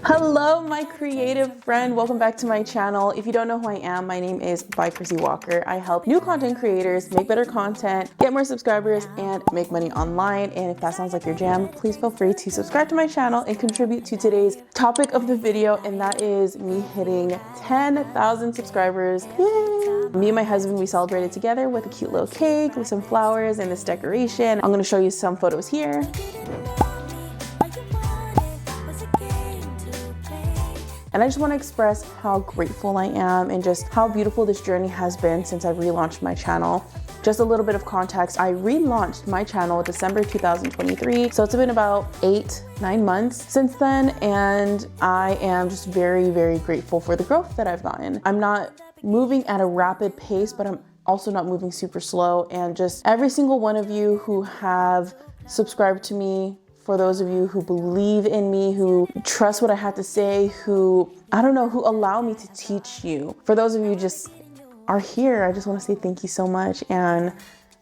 Hello, my creative friend. Welcome back to my channel. If you don't know who I am, my name is by Chrissy Walker. I help new content creators make better content, get more subscribers, and make money online. And if that sounds like your jam, please feel free to subscribe to my channel and contribute to today's topic of the video, and that is me hitting 10,000 subscribers. Yay! Me and my husband, we celebrated together with a cute little cake with some flowers and this decoration. I'm gonna show you some photos here. And I just want to express how grateful I am and just how beautiful this journey has been since I relaunched my channel. Just a little bit of context, I relaunched my channel December 2023. So it's been about 8-9 months since then. And I am just very, very grateful for the growth that I've gotten. I'm not moving at a rapid pace, but I'm also not moving super slow. And just every single one of you who have subscribed to me, for those of you who believe in me, who trust what I have to say, who allow me to teach you. For those of you who just are here, I just want to say thank you so much. And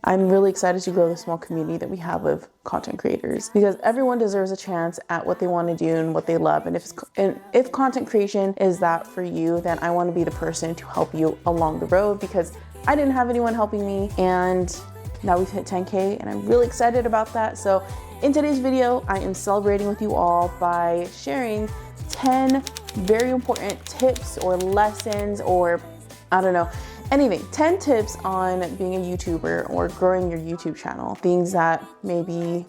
I'm really excited to grow the small community that we have of content creators, because everyone deserves a chance at what they want to do and what they love. And if content creation is that for you, then I want to be the person to help you along the road, because I didn't have anyone helping me, and now we've hit 10K and I'm really excited about that. So in today's video, I am celebrating with you all by sharing 10 very important tips or lessons, or anything, 10 tips on being a YouTuber or growing your YouTube channel. Things that maybe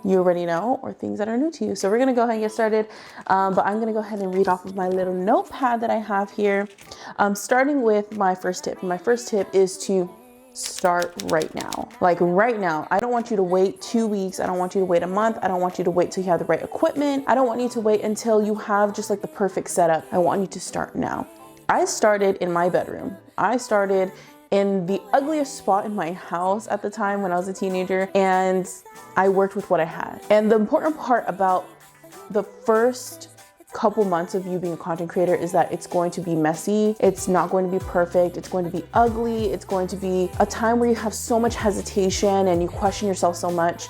you already know or things that are new to you. So we're gonna go ahead and get started, but I'm gonna go ahead and read off of my little notepad that I have here. Starting with my first tip. My first tip is to start right now. Like right now. I don't want you to wait 2 weeks. I don't want you to wait a month. I don't want you to wait till you have the right equipment. I don't want you to wait until you have just like the perfect setup. I want you to start now. I started in my bedroom. I started in the ugliest spot in my house at the time when I was a teenager, and I worked with what I had. And the important part about the first couple months of you being a content creator is that it's going to be messy. It's not going to be perfect. It's going to be ugly. It's going to be a time where you have so much hesitation and you question yourself so much,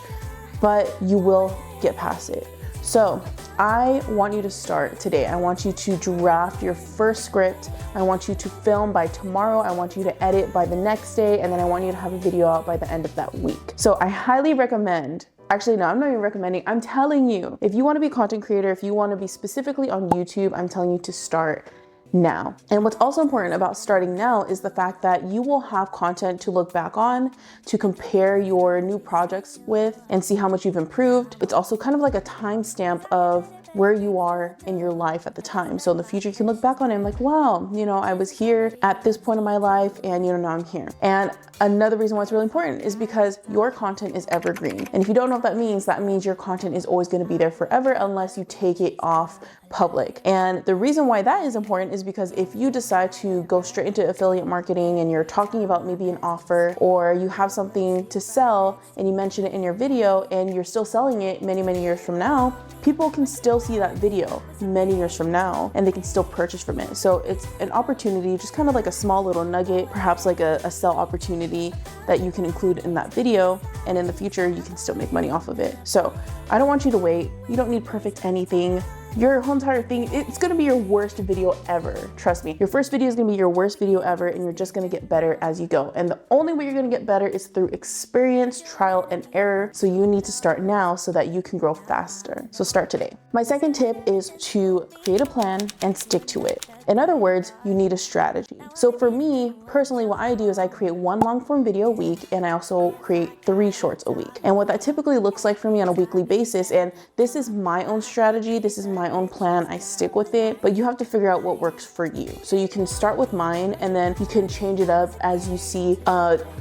but you will get past it. So I want you to start today. I want you to draft your first script. I want you to film by tomorrow. I want you to edit by the next day. And then I want you to have a video out by the end of that week. So I highly recommend, actually, no, I'm not even recommending. I'm telling you, if you want to be a content creator, if you want to be specifically on YouTube, I'm telling you to start now. And what's also important about starting now is the fact that you will have content to look back on, to compare your new projects with and see how much you've improved. It's also kind of like a timestamp of where you are in your life at the time. So in the future, you can look back on it and like, wow, I was here at this point in my life, and now I'm here. And another reason why it's really important is because your content is evergreen. And if you don't know what that means your content is always going to be there forever unless you take it off public. And the reason why that is important is because if you decide to go straight into affiliate marketing and you're talking about maybe an offer, or you have something to sell and you mention it in your video and you're still selling it many, many years from now, people can still see that video many years from now and they can still purchase from it. So it's an opportunity, just kind of like a small little nugget, perhaps like a sell opportunity that you can include in that video, and in the future you can still make money off of it. So I don't want you to wait. You don't need perfect anything. Your whole entire thing, it's gonna be your worst video ever. Trust me, your first video is gonna be your worst video ever, and you're just gonna get better as you go. And the only way you're gonna get better is through experience, trial and error. So you need to start now so that you can grow faster. So start today. My second tip is to create a plan and stick to it. In other words, you need a strategy. So for me, personally, what I do is I create 1 long form video a week, and I also create 3 shorts a week. And what that typically looks like for me on a weekly basis, and this is my own strategy, this is my own plan, I stick with it, but you have to figure out what works for you. So you can start with mine, and then you can change it up as you see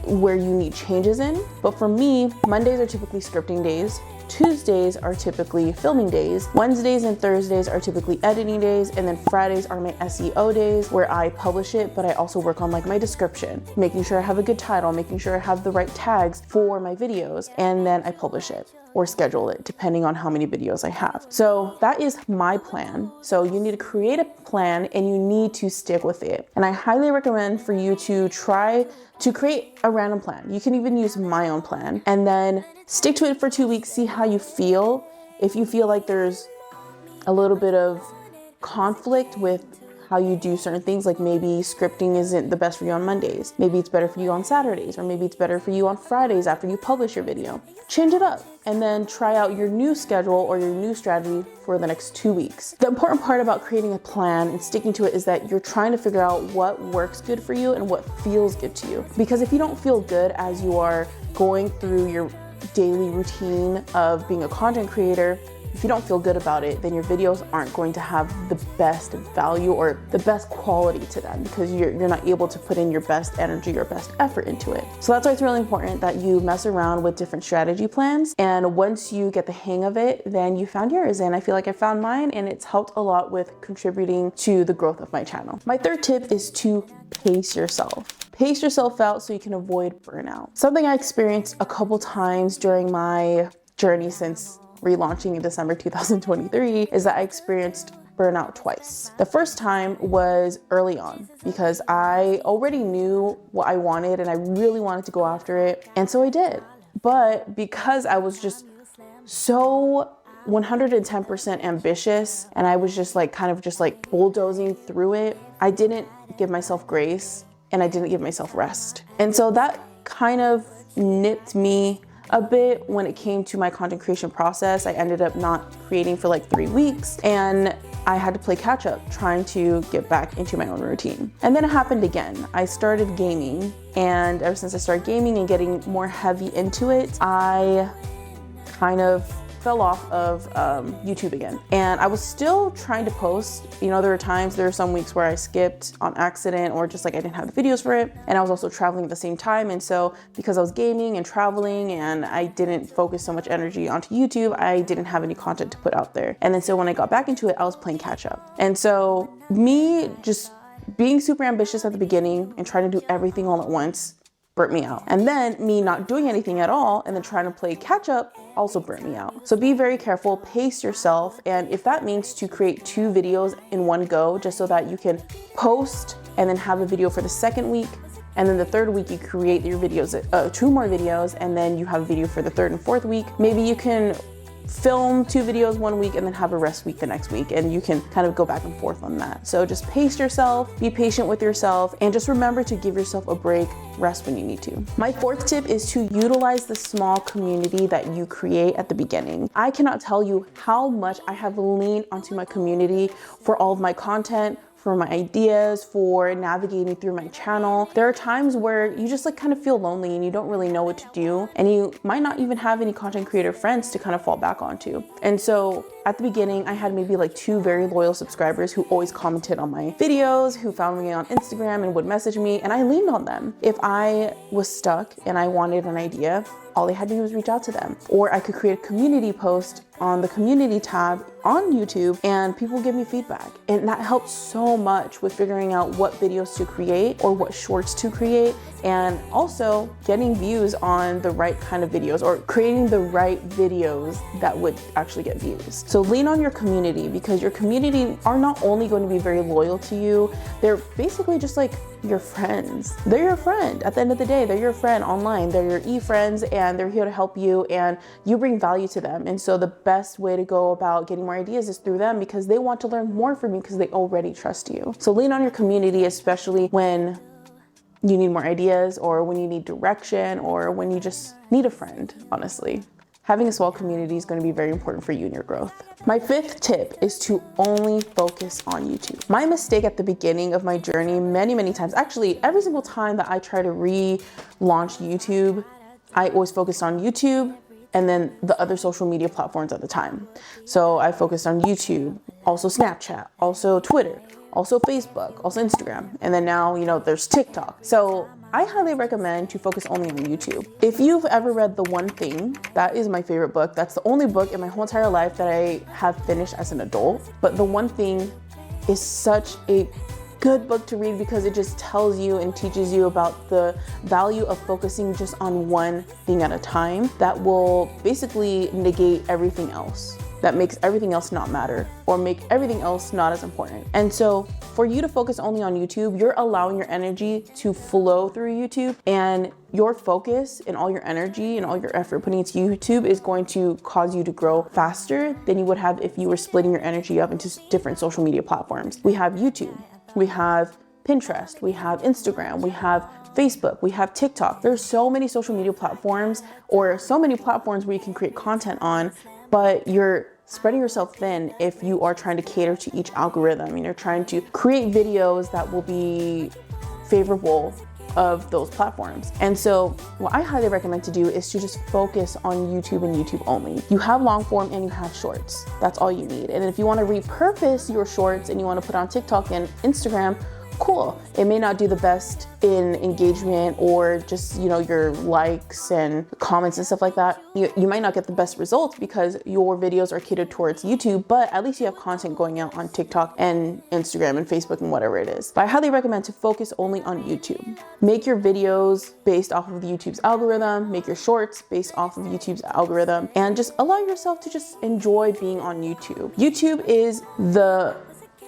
where you need changes in. But for me, Mondays are typically scripting days. Tuesdays are typically filming days. Wednesdays and Thursdays are typically editing days. And then Fridays are my SEO days where I publish it, but I also work on like my description, making sure I have a good title, making sure I have the right tags for my videos. And then I publish it or schedule it depending on how many videos I have. So that is my plan. So you need to create a plan and you need to stick with it. And I highly recommend for you to try to create a random plan. You can even use my own plan and then stick to it for 2 weeks, see how you feel. If you feel like there's a little bit of conflict with how you do certain things, like maybe scripting isn't the best for you on Mondays. Maybe it's better for you on Saturdays, or maybe it's better for you on Fridays after you publish your video. Change it up and then try out your new schedule or your new strategy for the next 2 weeks. The important part about creating a plan and sticking to it is that you're trying to figure out what works good for you and what feels good to you. Because if you don't feel good as you are going through your daily routine of being a content creator, if you don't feel good about it, then your videos aren't going to have the best value or the best quality to them, because you're not able to put in your best energy, your best effort into it. So that's why it's really important that you mess around with different strategy plans. And once you get the hang of it, then you found yours. And I feel like I found mine, and it's helped a lot with contributing to the growth of my channel. My third tip is to pace yourself. Pace yourself out so you can avoid burnout. Something I experienced a couple times during my journey since relaunching in December 2023 is that I experienced burnout twice. The first time was early on because I already knew what I wanted and I really wanted to go after it. And so I did. But because I was just so 110% ambitious and I was just like kind of just like bulldozing through it, I didn't give myself grace and I didn't give myself rest. And so that kind of nipped me a bit when it came to my content creation process. I ended up not creating for like 3 weeks and I had to play catch up trying to get back into my own routine. And then it happened again. I started gaming, and ever since I started gaming and getting more heavy into it, I kind of fell off of YouTube again. And I was still trying to post. You know, there were some weeks where I skipped on accident or just like I didn't have the videos for it. And I was also traveling at the same time. And so because I was gaming and traveling and I didn't focus so much energy onto YouTube, I didn't have any content to put out there. And then so when I got back into it, I was playing catch up. And so me just being super ambitious at the beginning and trying to do everything all at once burnt me out. And then me not doing anything at all and then trying to play catch up also burnt me out. So be very careful, pace yourself. And if that means to create 2 videos in one go, just so that you can post and then have a video for the second week, and then the third week you create your videos, 2 more videos, and then you have a video for the third and fourth week. Maybe you can film 2 videos one week and then have a rest week the next week, and you can kind of go back and forth on that. So just pace yourself, be patient with yourself, and just remember to give yourself a break, rest when you need to. My fourth tip is to utilize the small community that you create at the beginning. I cannot tell you how much I have leaned onto my community for all of my content, for my ideas, for navigating through my channel. There are times where you just like kind of feel lonely and you don't really know what to do, and you might not even have any content creator friends to kind of fall back onto. And so at the beginning, I had maybe like 2 very loyal subscribers who always commented on my videos, who found me on Instagram and would message me, and I leaned on them. If I was stuck and I wanted an idea, all I had to do was reach out to them. Or I could create a community post on the community tab on YouTube and people give me feedback. And that helps so much with figuring out what videos to create or what shorts to create, and also getting views on the right kind of videos or creating the right videos that would actually get views. So lean on your community, because your community are not only going to be very loyal to you, they're basically just like your friends. They're your friend. At the end of the day, they're your friend online. They're your e-friends, and they're here to help you, and you bring value to them. And so the best way to go about getting more ideas is through them, because they want to learn more from you because they already trust you. So lean on your community, especially when you need more ideas or when you need direction or when you just need a friend, honestly. Having a small community is going to be very important for you and your growth. My 5th tip is to only focus on YouTube. My mistake at the beginning of my journey, many times, actually every single time that I try to relaunch YouTube, I always focused on YouTube and then the other social media platforms at the time. So I focused on YouTube, also Snapchat, also Twitter, also Facebook, also Instagram, and then now, there's TikTok. So I highly recommend to focus only on YouTube. If you've ever read The One Thing, that is my favorite book. That's the only book in my whole entire life that I have finished as an adult. But The One Thing is such a good book to read because it just tells you and teaches you about the value of focusing just on one thing at a time that will basically negate everything else. that makes everything else not matter or make everything else not as important. And so for you to focus only on YouTube, you're allowing your energy to flow through YouTube, and your focus and all your energy and all your effort putting into YouTube is going to cause you to grow faster than you would have if you were splitting your energy up into different social media platforms. We have YouTube, we have Pinterest, we have Instagram, we have Facebook, we have TikTok. There's so many social media platforms, or so many platforms where you can create content on, but you're spreading yourself thin if you are trying to cater to each algorithm and you're trying to create videos that will be favorable of those platforms. And so what I highly recommend to do is to just focus on YouTube and YouTube only. You have long form and you have shorts. That's all you need. And if you want to repurpose your shorts and you want to put on TikTok and Instagram, cool. It may not do the best in engagement or just, your likes and comments and stuff like that. You might not get the best results because your videos are catered towards YouTube, but at least you have content going out on TikTok and Instagram and Facebook and whatever it is. But I highly recommend to focus only on YouTube. Make your videos based off of YouTube's algorithm, make your shorts based off of YouTube's algorithm, and just allow yourself to just enjoy being on YouTube. YouTube is the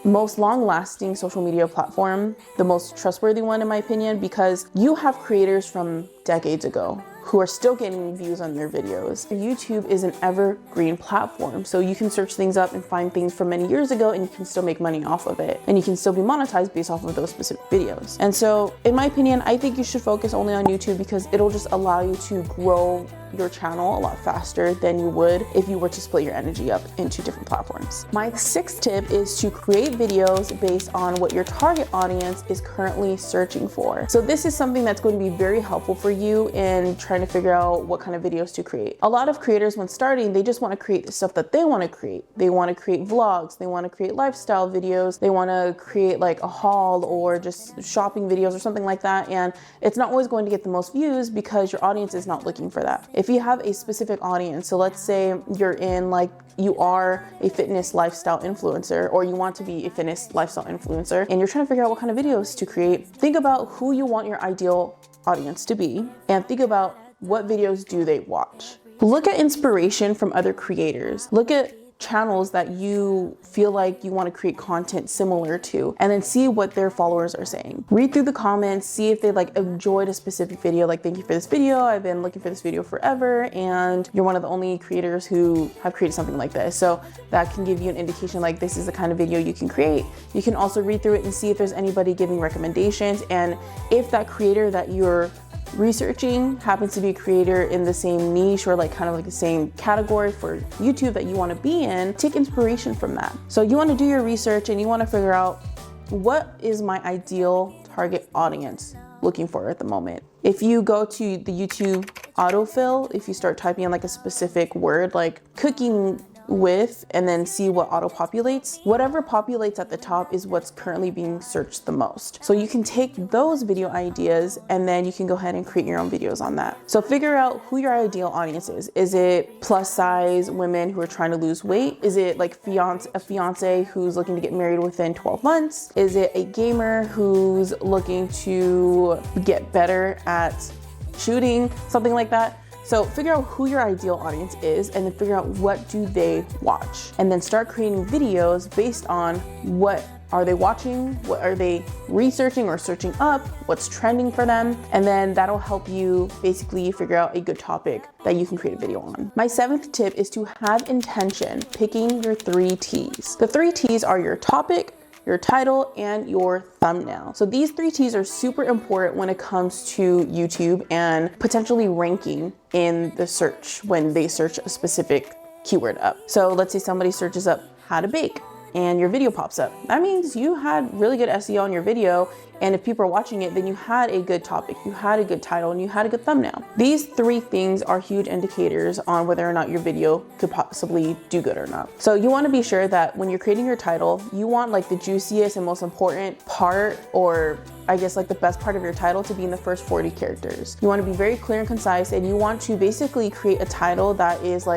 most long-lasting social media platform, the most trustworthy one in my opinion, because you have creators from decades ago who are still getting views on your videos. YouTube is an evergreen platform, so you can search things up and find things from many years ago and you can still make money off of it, and you can still be monetized based off of those specific videos. And so in my opinion, I think you should focus only on YouTube because it'll just allow you to grow your channel a lot faster than you would if you were to split your energy up into different platforms. My sixth tip is to create videos based on what your target audience is currently searching for. So this is something that's going to be very helpful for you in trying to figure out what kind of videos to create. A lot of creators, when starting, they just want to create the stuff that they want to create. They want to create vlogs, they want to create lifestyle videos, they want to create like a haul or just shopping videos or something like that, and it's not always going to get the most views because your audience is not looking for that. If you have a specific audience, so let's say you are a fitness lifestyle influencer, or you want to be a fitness lifestyle influencer, and you're trying to figure out what kind of videos to create, think about who you want your ideal audience to be, and think about what videos do they watch. Look at inspiration from other creators. Look at channels that you feel like you want to create content similar to, and then see what their followers are saying. Read through the comments, see if they enjoyed a specific video, like, thank you for this video, I've been looking for this video forever, and you're one of the only creators who have created something like this. So that can give you an indication like this is the kind of video you can create. You can also read through it and see if there's anybody giving recommendations, and if that creator that you're researching happens to be a creator in the same niche or the same category for YouTube that you want to be in, take inspiration from that. So you want to do your research and you want to figure out, what is my ideal target audience looking for at the moment? If you go to the YouTube autofill, if you start typing in a specific word like cooking with, and then see what auto populates, whatever populates at the top is what's currently being searched the most. So you can take those video ideas and then you can go ahead and create your own videos on that. So figure out who your ideal audience is. Is it plus size women who are trying to lose weight? Is it like a fiance who's looking to get married within 12 months? Is it a gamer who's looking to get better at shooting? Something like that. So figure out who your ideal audience is and then figure out what do they watch, and then start creating videos based on what are they watching, what are they researching or searching up, what's trending for them, and then that'll help you basically figure out a good topic that you can create a video on. My seventh tip is to have intention picking your 3 T's. The 3 T's are your topic, your title, and your thumbnail. So these 3 T's are super important when it comes to YouTube and potentially ranking in the search when they search a specific keyword up. So let's say somebody searches up how to bake and your video pops up. That means you had really good SEO on your video, and if people are watching it, then you had a good topic, you had a good title, and you had a good thumbnail. These 3 things are huge indicators on whether or not your video could possibly do good or not. So you want to be sure that when you're creating your title, you want the juiciest and most important part, or I guess the best part of your title, to be in the first 40 characters. You want to be very clear and concise, and you want to basically create a title that is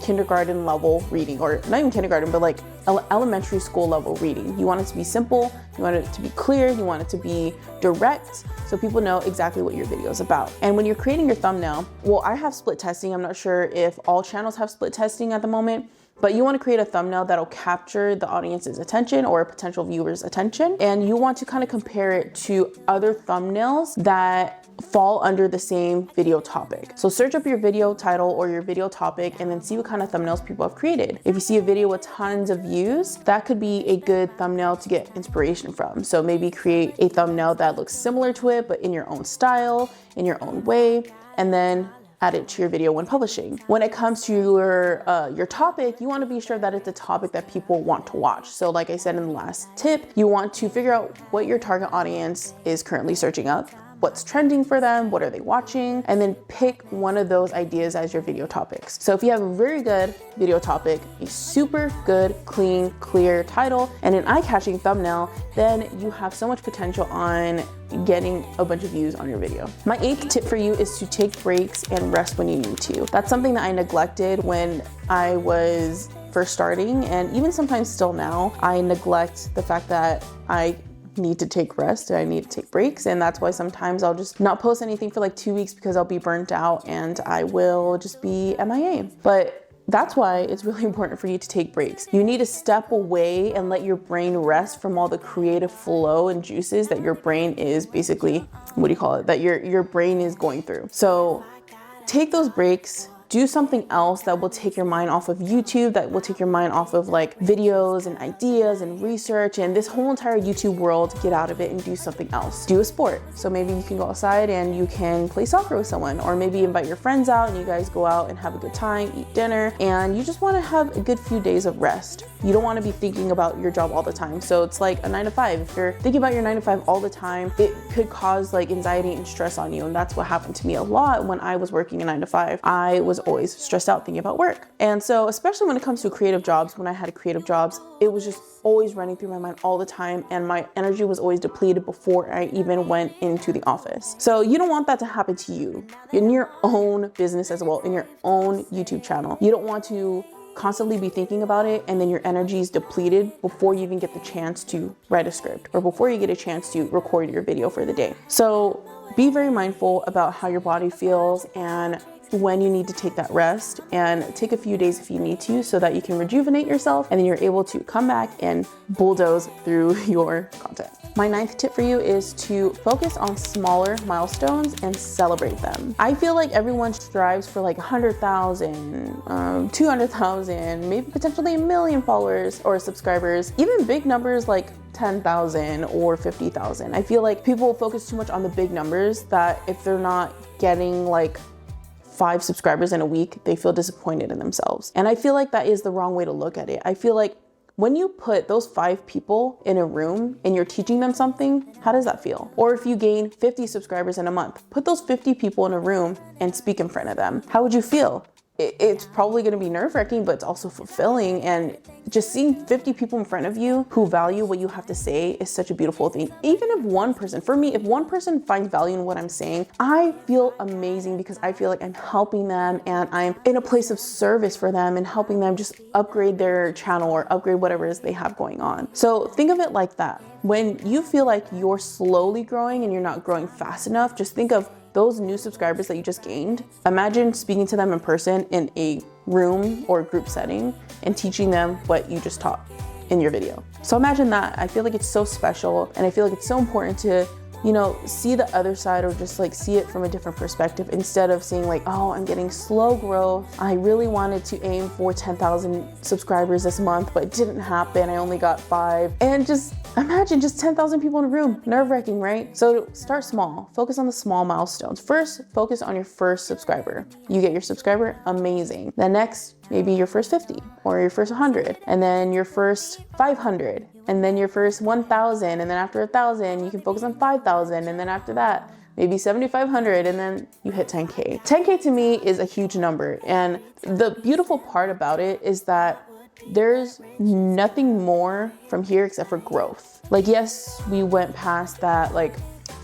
kindergarten level reading, or not even kindergarten, but elementary school level reading. You want it to be simple, you want it to be clear, you want it to be direct, so people know exactly what your video is about. And when you're creating your thumbnail, well, I have split testing. I'm not sure if all channels have split testing at the moment, but you want to create a thumbnail that'll capture the audience's attention or a potential viewer's attention. And you want to kind of compare it to other thumbnails that fall under the same video topic. So search up your video title or your video topic and then see what kind of thumbnails people have created. If you see a video with tons of views, that could be a good thumbnail to get inspiration from. So maybe create a thumbnail that looks similar to it, but in your own style, in your own way, and then add it to your video when publishing. When it comes to your topic, you want to be sure that it's a topic that people want to watch. So like I said in the last tip, you want to figure out what your target audience is currently searching up, what's trending for them, what are they watching, and then pick one of those ideas as your video topics. So if you have a very good video topic, a super good, clean, clear title, and an eye-catching thumbnail, then you have so much potential on getting a bunch of views on your video. My 8th tip for you is to take breaks and rest when you need to. That's something that I neglected when I was first starting, and even sometimes still now, I neglect the fact that I need to take rest and I need to take breaks, and that's why sometimes I'll just not post anything for like 2 weeks because I'll be burnt out and I will just be MIA. But that's why it's really important for you to take breaks. You need to step away and let your brain rest from all the creative flow and juices that your brain is basically, that your brain is going through. So take those breaks. Do something else that will take your mind off of YouTube, that will take your mind off of like videos and ideas and research and this whole entire YouTube world. Get out of it and do something else. Do a sport. So maybe you can go outside and you can play soccer with someone, or maybe invite your friends out and you guys go out and have a good time, eat dinner, and you just want to have a good few days of rest. You don't want to be thinking about your job all the time. So it's like a 9 to 5. If you're thinking about your 9 to 5 all the time, it could cause like anxiety and stress on you. And that's what happened to me a lot when I was working a 9 to 5. I was always stressed out thinking about work. And so especially when it comes to creative jobs, when I had creative jobs, it was just always running through my mind all the time, and my energy was always depleted before I even went into the office. So you don't want that to happen to you in your own business as well, in your own YouTube channel. You don't want to constantly be thinking about it and then your energy is depleted before you even get the chance to write a script or before you get a chance to record your video for the day. So be very mindful about how your body feels and when you need to take that rest, and take a few days if you need to so that you can rejuvenate yourself and then you're able to come back and bulldoze through your content. My 9th tip for you is to focus on smaller milestones and celebrate them. I feel like everyone strives for like 100,000, 200,000, maybe potentially 1 million followers or subscribers, even big numbers like 10,000 or 50,000. I feel like people focus too much on the big numbers that if they're not getting like 5 subscribers in a week, they feel disappointed in themselves. And I feel like that is the wrong way to look at it. I feel like when you put those 5 people in a room and you're teaching them something, how does that feel? Or if you gain 50 subscribers in a month, put those 50 people in a room and speak in front of them. How would you feel? It's probably going to be nerve-wracking, but it's also fulfilling. And just seeing 50 people in front of you who value what you have to say is such a beautiful thing. Even if one person, for me, if one person finds value in what I'm saying, I feel amazing because I feel like I'm helping them and I'm in a place of service for them and helping them just upgrade their channel or upgrade whatever it is they have going on. So think of it like that. When you feel like you're slowly growing and you're not growing fast enough, just think of those new subscribers that you just gained. Imagine speaking to them in person in a room or group setting and teaching them what you just taught in your video. So imagine that. I feel like it's so special and I feel like it's so important to, you know, see the other side or just like see it from a different perspective instead of seeing like, oh, I'm getting slow growth. I really wanted to aim for 10,000 subscribers this month, but it didn't happen. I only got 5. And just imagine just 10,000 people in a room. Nerve-wracking, right? So start small. Focus on the small milestones. First, focus on your first subscriber. You get your subscriber, amazing. Then next, maybe your first 50 or your first 100, and then your first 500, and then your first 1,000, and then after 1,000, you can focus on 5,000, and then after that, maybe 7,500, and then you hit 10K. 10K to me is a huge number, and the beautiful part about it is that there's nothing more from here except for growth. Like, yes, we went past that like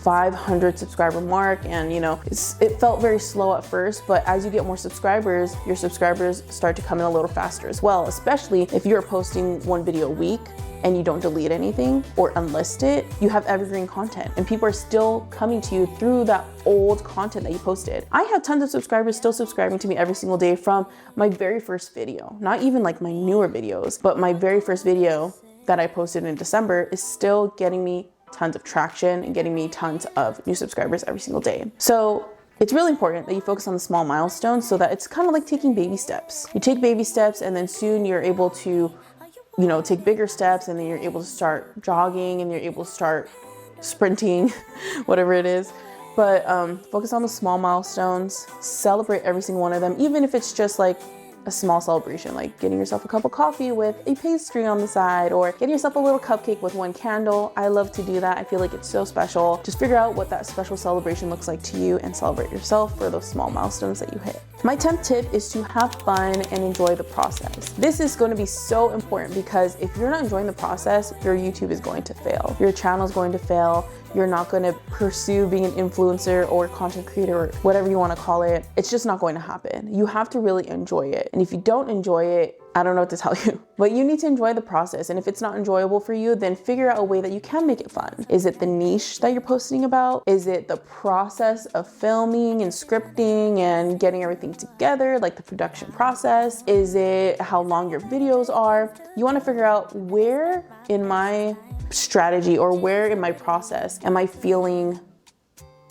500 subscriber mark, and you know, it felt very slow at first, but as you get more subscribers, your subscribers start to come in a little faster as well, especially if you're posting 1 video a week. and you don't delete anything or unlist it, you have evergreen content and people are still coming to you through that old content that you posted. I have tons of subscribers still subscribing to me every single day from my very first video, not even like my newer videos, but my very first video that I posted in December is still getting me tons of traction and getting me tons of new subscribers every single day. So it's really important that you focus on the small milestones so that it's kind of like taking baby steps. You take baby steps and then soon you're able to, you know, take bigger steps, and then you're able to start jogging and you're able to start sprinting, whatever it is. But focus on the small milestones, celebrate every single one of them, even if it's just like a small celebration, like getting yourself a cup of coffee with a pastry on the side, or getting yourself a little cupcake with one candle. I love to do that. I feel like it's so special. Just figure out what that special celebration looks like to you and celebrate yourself for those small milestones that you hit. My 10th tip is to have fun and enjoy the process. This is going to be so important because if you're not enjoying the process, your YouTube is going to fail. Your channel is going to fail. You're not going to pursue being an influencer or content creator or whatever you want to call it. It's just not going to happen. You have to really enjoy it. And if you don't enjoy it, I don't know what to tell you, but you need to enjoy the process. And if it's not enjoyable for you, then figure out a way that you can make it fun. Is it the niche that you're posting about? Is it the process of filming and scripting and getting everything together, like the production process? Is it how long your videos are? You want to figure out where in my strategy or where in my process am I feeling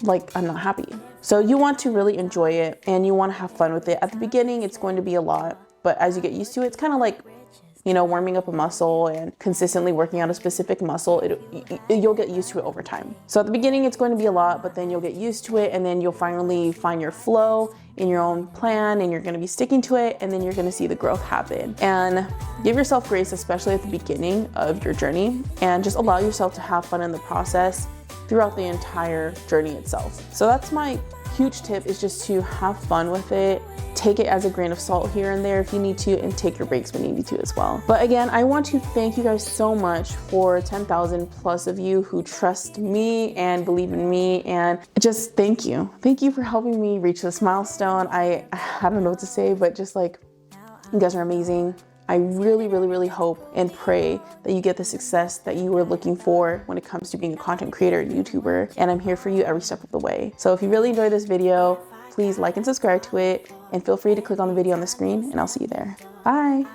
like I'm not happy. So you want to really enjoy it and you want to have fun with it. At the beginning, it's going to be a lot. But as you get used to it, it's kind of like, you know, warming up a muscle and consistently working out a specific muscle. You'll get used to it over time. So at the beginning, it's going to be a lot, but then you'll get used to it and then you'll finally find your flow in your own plan and you're going to be sticking to it, and then you're going to see the growth happen. And give yourself grace, especially at the beginning of your journey, and just allow yourself to have fun in the process throughout the entire journey itself. So that's my huge tip, is just to have fun with it. Take it as a grain of salt here and there if you need to, and take your breaks when you need to as well. But again, I want to thank you guys so much for 10,000 plus of you who trust me and believe in me, and just thank you. Thank you for helping me reach this milestone. I don't know what to say, but just like, you guys are amazing. I really, really, really hope and pray that you get the success that you were looking for when it comes to being a content creator and YouTuber. And I'm here for you every step of the way. So if you really enjoyed this video, please like and subscribe to it, and feel free to click on the video on the screen, and I'll see you there. Bye.